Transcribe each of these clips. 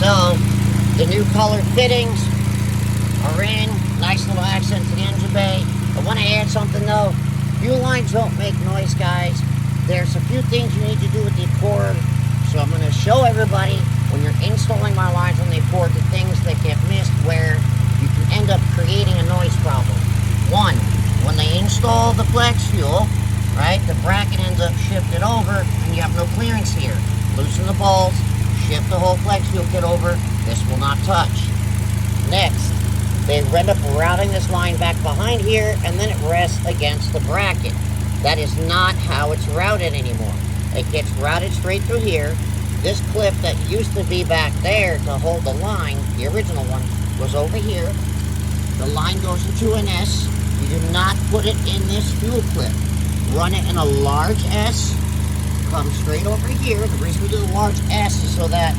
So, the new colored fittings are in. Nice little accent to the engine bay. I want to add something though. Fuel lines don't make noise, guys. There's a few things you need to do with the Accord. So I'm going to show everybody when you're installing my lines on the Accord the things that get missed where you can end up creating a noise problem. One, when they install the flex fuel, right, the bracket ends up shifted over and you have no clearance here. Loosen the balls, shift the whole flex fuel kit over. This will not touch. Next, they end up routing this line back behind here and then it rests against the bracket. That is not how it's routed anymore. It gets routed straight through here. This clip that used to be back there to hold the line, the original one, was over here. The line goes into an S. You do not put it in this fuel clip. Run it in a large S. Come straight over here. The reason we do the large S is so that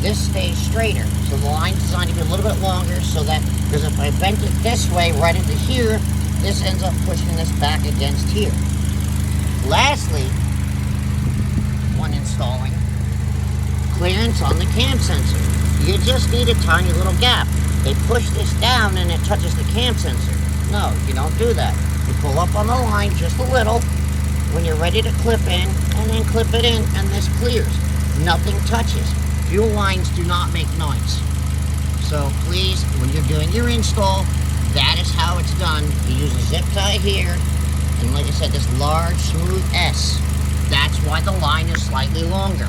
this stays straighter. So the line's designed to be a little bit longer so that, because if I bent it this way right into here, this ends up pushing this back against here. Lastly, when installing, clearance on the cam sensor. You just need a tiny little gap. They push this down and it touches the cam sensor. No, you don't do that. You pull up on the line just a little when you're ready to clip in and then clip it in and this clears. Nothing touches. Fuel lines do not make noise. So please, when you're doing your install, that is how it's done. You use a zip tie here and like I said, this large smooth S. That's why the line is slightly longer.